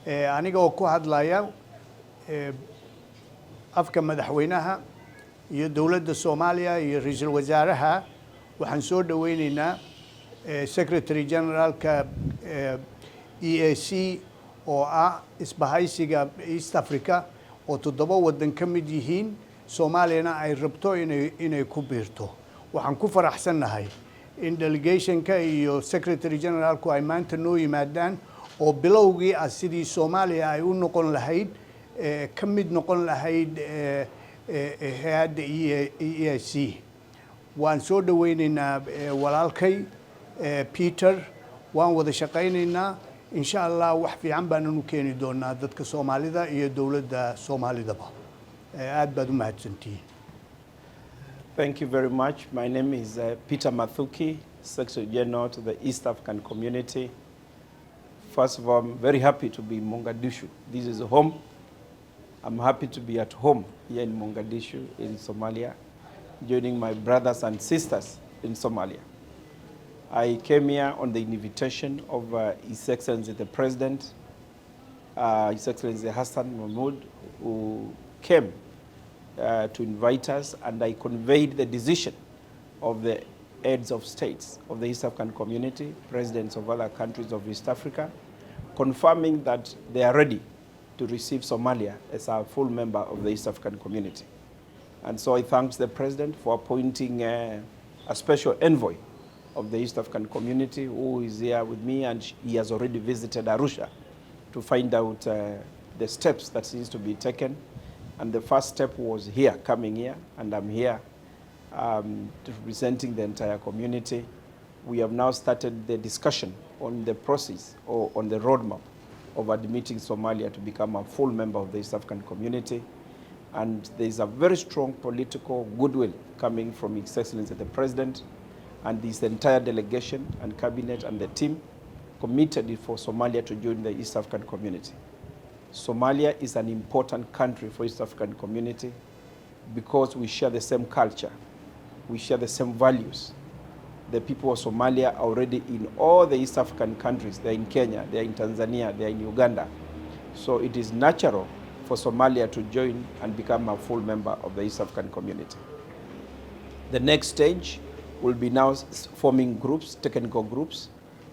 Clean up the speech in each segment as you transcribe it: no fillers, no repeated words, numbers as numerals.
aniga oo ku hadlaya afka madaxweynaha iyo dawladda Soomaaliya iyo ra'iisul wasaaraha waxaan soo dhaweynaynaa Secretary Generalka EAC oo ah isbahaysiga East Africa oo 7 wadan ka mid yihiin Soomaaliyana ay rabto inay ku biirto waxaan ku faraxsanahay in delegationka iyo Secretary Generalku ay maanta noo yimaadaan oo bilowgii sidii Soomaaliya ay u noqon lahayd ka mid noqon lahayd hay'adda EAC waan soo dhaweynaynaa walaalkay Peter waan wada shaqaynaynaa insha Allah wax fiican baan u keeni doonaa dadka Soomaalida iyo dawladda Soomaalidaba aad baad u mahadsantihiin. Thank you very much. My name is Peter Mathuki, Secretary General to the East African Community. First of all, I'm very happy to be in Mogadishu. This is home. I'm happy to be at home here in Mogadishu, in Somalia, joining my brothers and sisters in Somalia. I came here on the invitation of His Excellency the President, His Excellency Xasan Mahmoud, who came to invite us, and I conveyed the decision of the heads of states of the East African Community, presidents of other countries of East Africa, confirming that they are ready to receive Somalia as a full member of the East African Community. And so I thank the President for appointing a special envoy of the East African Community who is here with me, and he has already visited Arusha to find out the steps that needs to be taken. And the first step was here, coming here, and I'm here representing the entire community. We have now started the discussion on the process or on the roadmap of admitting Somalia to become a full member of the East African Community. And there is a very strong political goodwill coming from His Excellency the President and this entire delegation and cabinet and the team committed for Somalia to join the East African Community. Somalia is an important country for East African Community because we share the same culture, we share the same values. The people of Somalia are already in all the East African countries. They're in Kenya, they're in Tanzania, they're in Uganda. So it is natural for Somalia to join and become a full member of the East African Community. The next stage will be now forming groups, technical groups,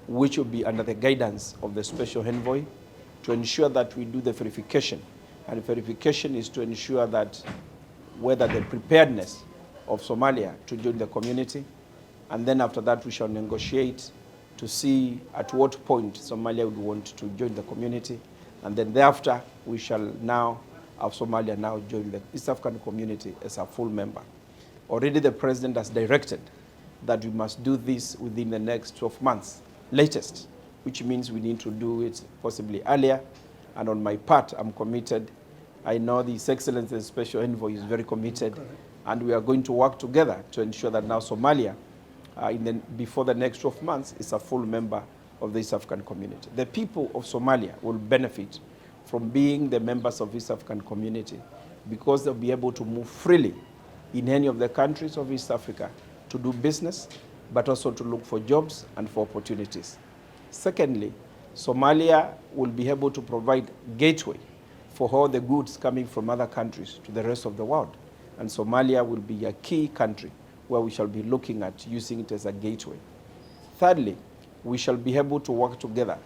which will be under the guidance of the special envoy to ensure that we do the verification. And verification is to ensure that whether the preparedness of Somalia to join the community, and then after that we shall negotiate to see at what point Somalia would want to join the community, and then thereafter we shall now have Somalia now join the East African Community as a full member. Already the President has directed that we must do this within the next 12 months, latest, which means we need to do it possibly earlier. And on my part, I'm committed. I know His Excellency, the Special Envoy, is very committed. Correct. And we are going to work together to ensure that now Somalia, before the next 12 months, is a full member of the East African Community. The people of Somalia will benefit from being the members of East African Community because they'll be able to move freely in any of the countries of East Africa to do business, but also to look for jobs and for opportunities. Secondly, Somalia will be able to provide gateway for all the goods coming from other countries to the rest of the world. And Somalia will be a key country where we shall be looking at using it as a gateway. Thirdly, we shall be able to work together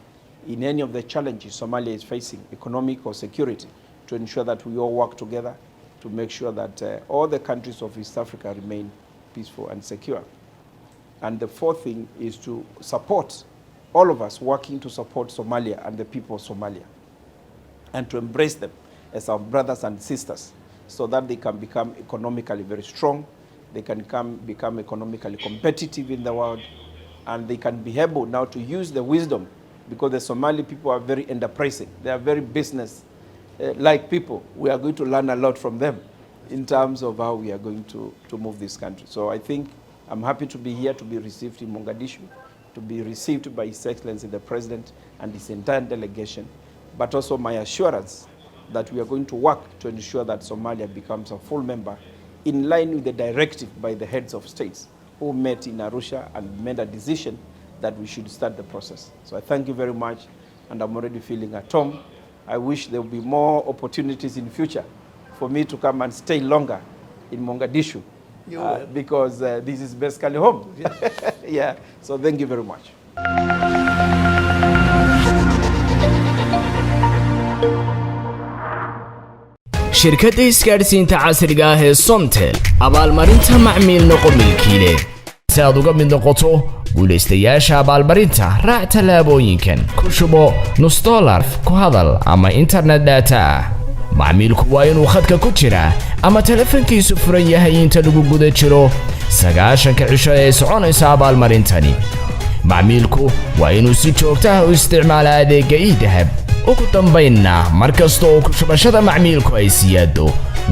in any of the challenges Somalia is facing, economic or security, to ensure that we all work together to make sure that all the countries of East Africa remain peaceful and secure. And the fourth thing is to support all of us working to support Somalia and the people of Somalia and to embrace them as our brothers and sisters so that they can become economically very strong, they can become economically competitive in the world, and they can be able now to use the wisdom because the Somali people are very enterprising. They are very business-like people. We are going to learn a lot from them in terms of how we are going to move this country. So I think I'm happy to be here, to be received in Mogadishu, to be received by His Excellency the President and his entire delegation, but also my assurance that we are going to work to ensure that Somalia becomes a full member in line with the directive by the heads of states who met in Arusha and made a decision that we should start the process. So I thank you very much, and I'm already feeling at home, I wish there will be more opportunities in future for me to come and stay longer in Mogadishu because this is basically home. Yes. Yeah, so thank you very much. shirkadda isgaadhsiinta casriga ah ee Somtel abaalmarinta macmiil noqo milkiile si aad uga mid noqoto guulaystayaasha abaalmarinta raac tallaabooyinkan ku shubo $1 ku hadal ama internet data macmiilku waa inuu khadka ku jira ama telefoonkiisu furan yahay inta lagu guda jiro 9 cisho ee soconaysa abaalmarintani macmiilku waa inuu si joogto ah u isticmaalo adeegga idahab ugu dambaynna markasta oo ku shubashada macmiilku ay siyaado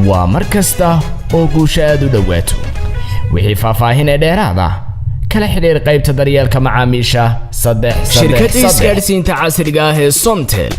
waa markasta oo guushaadu dhawaato wixii faahfaahin dheeraad ah kala xiriir qaybta daryeelka macaamiisha 3 shirkadda isgaadhsiinta casriga ah ee Somtel